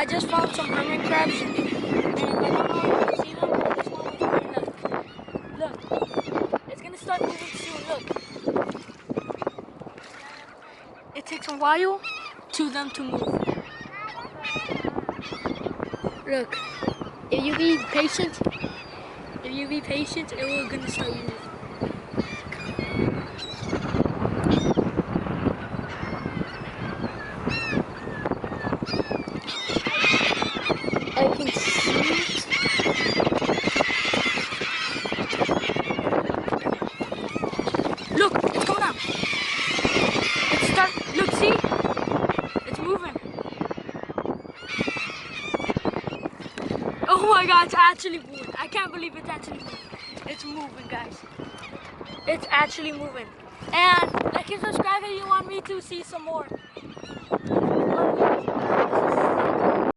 I just found some hermit crabs, and I don't know if you can see them, but this one was moving. Look, it's gonna start moving soon. Look, it takes a while to them to move. Look, if you be patient, it will gonna start moving. I can see it. Look, it's coming out. Look, see? It's moving. Oh my God, it's actually moving. I can't believe it's actually moving. It's moving, guys. It's actually moving. And like and subscribe if you want me to see some more.